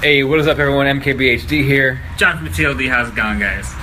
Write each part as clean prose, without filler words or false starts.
Hey, what is up everyone? MKBHD here. John from TLD, how's it going, guys?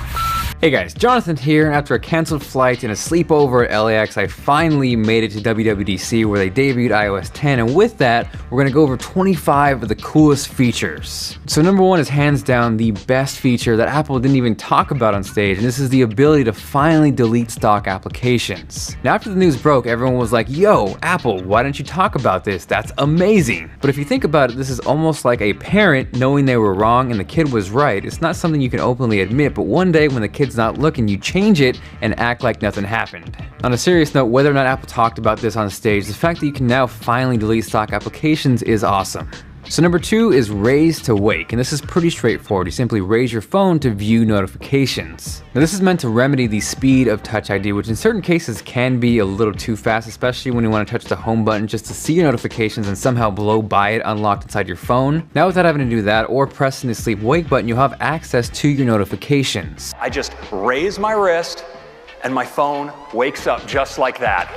Hey guys, Jonathan here, and after a cancelled flight and a sleepover at LAX, I finally made it to WWDC where they debuted iOS 10, and with that, we're going to go over 25 of the coolest features. So number one is hands down the best feature that Apple didn't even talk about on stage, and this is the ability to finally delete stock applications. Now after the news broke, everyone was like, yo, Apple, why didn't you talk about this? That's amazing. But if you think about it, this is almost like a parent knowing they were wrong and the kid was right. It's not something you can openly admit, but one day when the kid's not looking, you change it and act like nothing happened. On a serious note, whether or not Apple talked about this on stage, the fact that you can now finally delete stock applications is awesome. So number two is raise to wake, and this is pretty straightforward. You simply raise your phone to view notifications. Now this is meant to remedy the speed of Touch ID, which in certain cases can be a little too fast, especially when you want to touch the home button just to see your notifications and somehow blow by it unlocked inside your phone. Now without having to do that or pressing the sleep wake button, you'll have access to your notifications. I just raise my wrist and my phone wakes up just like that.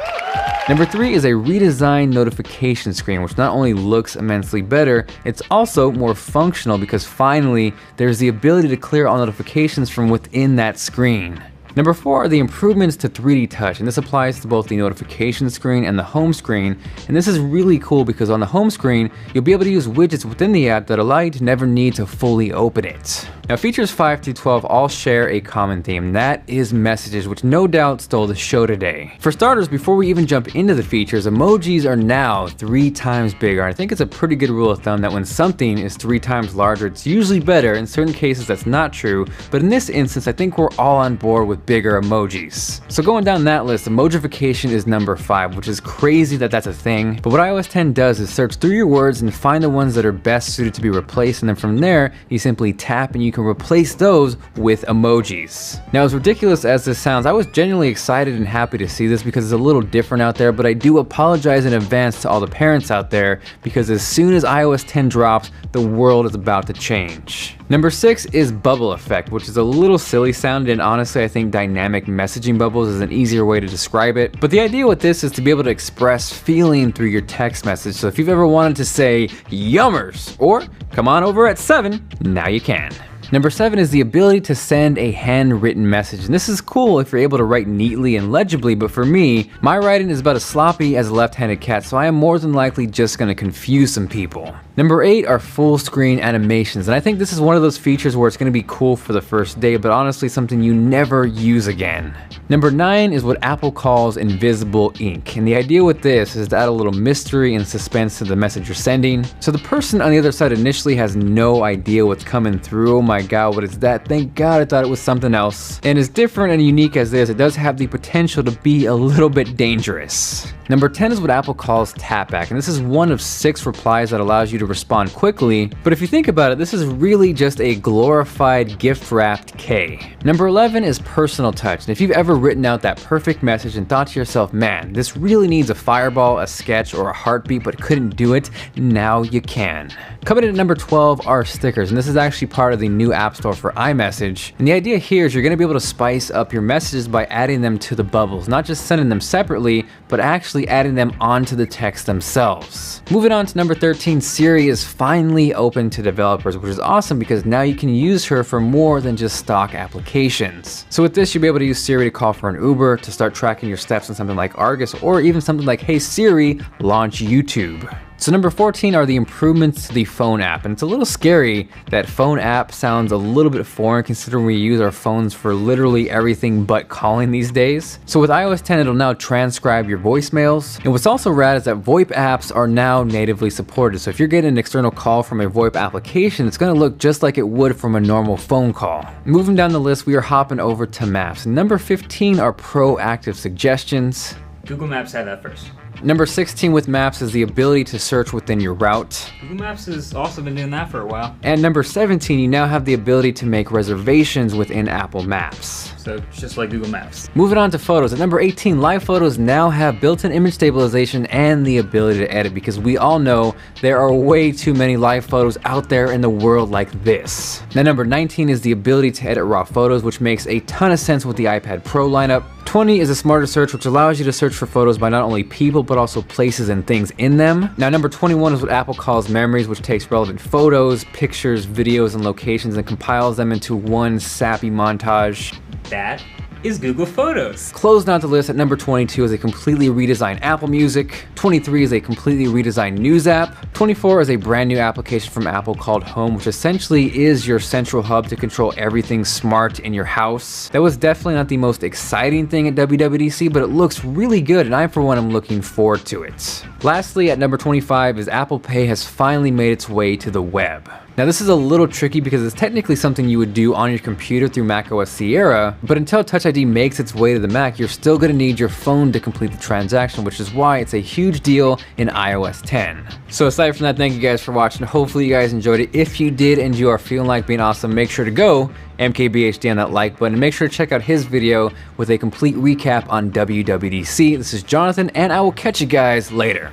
Number three is a redesigned notification screen, which not only looks immensely better, it's also more functional because finally there's the ability to clear all notifications from within that screen. Number four are the improvements to 3D touch, and this applies to both the notification screen and the home screen. And this is really cool because on the home screen, you'll be able to use widgets within the app that allow you to never need to fully open it. Now features 5 through 12 all share a common theme, and that is messages, which no doubt stole the show today. For starters, before we even jump into the features, emojis are now 3 times bigger. I think it's a pretty good rule of thumb that when something is 3 times larger, it's usually better. In certain cases that's not true, but in this instance I think we're all on board with bigger emojis. So going down that list, emojification is number 5, which is crazy that that's a thing. But what iOS 10 does is search through your words and find the ones that are best suited to be replaced, and then from there you simply tap and you can replace those with emojis. Now as ridiculous as this sounds, I was genuinely excited and happy to see this because it's a little different out there, but I do apologize in advance to all the parents out there because as soon as iOS 10 drops, the world is about to change. Number 6 is bubble effect, which is a little silly sounding, and honestly I think dynamic messaging bubbles is an easier way to describe it. But the idea with this is to be able to express feeling through your text message. So if you've ever wanted to say yummers or come on over at 7, now you can. Number 7 is the ability to send a handwritten message, and this is cool if you're able to write neatly and legibly, but for me, my writing is about as sloppy as a left-handed cat, so I am more than likely just going to confuse some people. Number 8 are full screen animations, and I think this is one of those features where it's going to be cool for the first day, but honestly something you never use again. Number 9 is what Apple calls invisible ink, and the idea with this is to add a little mystery and suspense to the message you're sending, so the person on the other side initially has no idea what's coming through. Oh my god, what is that? Thank god I thought it was something else. And as different and unique as this, it does have the potential to be a little bit dangerous. Number 10 is what Apple calls tap back, and this is one of 6 replies that allows you to respond quickly, but if you think about it, this is really just a glorified gift-wrapped K. Number 11 is personal touch, and if you've ever written out that perfect message and thought to yourself, man, this really needs a fireball, a sketch, or a heartbeat, but couldn't do it, now you can. Coming in at number 12 are stickers, and this is actually part of the new App Store for iMessage, and the idea here is you're going to be able to spice up your messages by adding them to the bubbles, not just sending them separately, but actually adding them onto the text themselves. Moving on to number 13, Siri is finally open to developers, which is awesome because now you can use her for more than just stock applications. So with this, you'll be able to use Siri to call for an Uber, to start tracking your steps on something like Argus, or even something like, hey Siri, launch YouTube. So number 14 are the improvements to the phone app, and it's a little scary that phone app sounds a little bit foreign considering we use our phones for literally everything but calling these days. So with iOS 10, it'll now transcribe your voicemails, and what's also rad is that VoIP apps are now natively supported. So if you're getting an external call from a VoIP application, it's going to look just like it would from a normal phone call. Moving down the list, we are hopping over to Maps. And number 15 are proactive suggestions. Google Maps had that first. Number 16 with Maps is the ability to search within your route. Google Maps has also been doing that for a while. And number 17, you now have the ability to make reservations within Apple Maps. So it's just like Google Maps. Moving on to photos. At number 18, live photos now have built-in image stabilization and the ability to edit, because we all know there are way too many live photos out there in the world like this. Now number 19 is the ability to edit raw photos, which makes a ton of sense with the iPad Pro lineup. 20 is a smarter search, which allows you to search for photos by not only people, but also places and things in them. Now, number 21 is what Apple calls memories, which takes relevant photos, pictures, videos, and locations and compiles them into one sappy montage. That is Google Photos. Closing out the list at number 22 is a completely redesigned Apple Music. 23 is a completely redesigned News app. 24 is a brand new application from Apple called Home, which essentially is your central hub to control everything smart in your house. That was definitely not the most exciting thing at WWDC, but it looks really good, and I, for one, am looking forward to it. Lastly, at number 25 is Apple Pay has finally made its way to the web. Now, this is a little tricky because it's technically something you would do on your computer through macOS Sierra, but until Touch ID makes its way to the Mac, you're still going to need your phone to complete the transaction, which is why it's a huge deal in iOS 10. So aside from that, thank you guys for watching. Hopefully you guys enjoyed it. If you did and you are feeling like being awesome, make sure to go MKBHD on that like button, and make sure to check out his video with a complete recap on WWDC. This is Jonathan, and I will catch you guys later.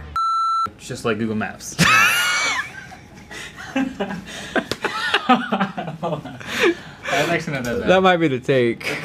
It's just like Google Maps. That's actually not that bad. That might be the take.